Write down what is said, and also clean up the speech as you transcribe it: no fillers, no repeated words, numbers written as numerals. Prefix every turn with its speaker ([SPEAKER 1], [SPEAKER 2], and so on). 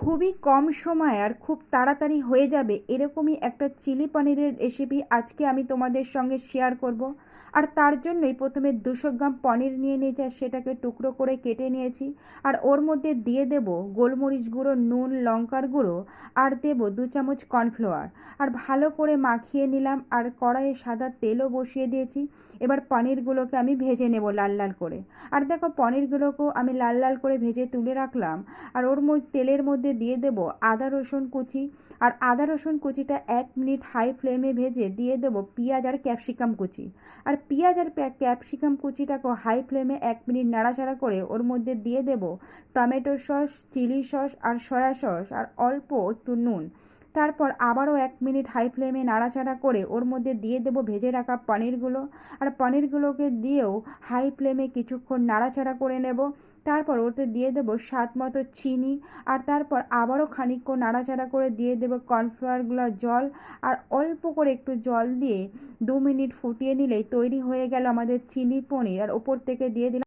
[SPEAKER 1] খুবই কম সময়ে আর খুব তাড়াতাড়ি হয়ে যাবে এরকমই একটা চিলি পনিরের রেসিপি আজকে আমি তোমাদের সঙ্গে শেয়ার করব। আর তার জন্যই প্রথমে 200 গ্রাম পনির নিয়ে নিয়েছি আর সেটাকে টুকরো করে কেটে নিয়েছি। আর ওর মধ্যে দিয়ে দেব গোলমরিচ গুঁড়ো, নুন, লঙ্কার গুঁড়ো, আর দেব 2 চামচ কর্নফ্লাওয়ার। আর ভালো করে মাখিয়ে নিলাম আর কড়াইয়ে সাদা তেলও বসিয়ে দিয়েছি। এবার পনিরগুলোকে আমি ভেজে নেব লাল লাল করে। আর দেখো পনিরগুলোকেও আমি লাল লাল করে ভেজে তুলে রাখলাম। আর ওর মধ্যে তেলের মধ্যে দিয়ে দেব আদা রসুন কুচি। আর আদা রসুন কুচিটা 1 মিনিট হাই ফ্লেমে ভেজে দিয়ে দেব পেঁয়াজ আর ক্যাপসিকাম কুচি। আর পেঁয়াজ আর ক্যাপসিকাম কুচিটাকেও হাই ফ্লেমে 1 মিনিট নাড়াচাড়া করে ওর মধ্যে দিয়ে দেব টমেটো সস, চিলি সস আর সয়া সস আর অল্প একটু নুন। তারপর আবারও 1 মিনিট হাই ফ্লেমে নাড়াচাড়া করে ওর মধ্যে দিয়ে দেব ভেজে রাখা পনিরগুলো। আর পনিরগুলোকে দিয়েও হাই ফ্লেমে কিছুক্ষণ নাড়াচাড়া করে নেব। তারপর ওতে দিয়ে দেবো স্বাদ মতো চিনি। আর তারপর আবারও খানিকক্ষণ নাড়াচাড়া করে দিয়ে দেবো কর্নফ্লাওয়ারগুলো জল। আর অল্প করে একটু জল দিয়ে 2 মিনিট ফুটিয়ে নিলেই তৈরি হয়ে গেল আমাদের চিলি পনির। আর ওপর থেকে দিয়ে দিলাম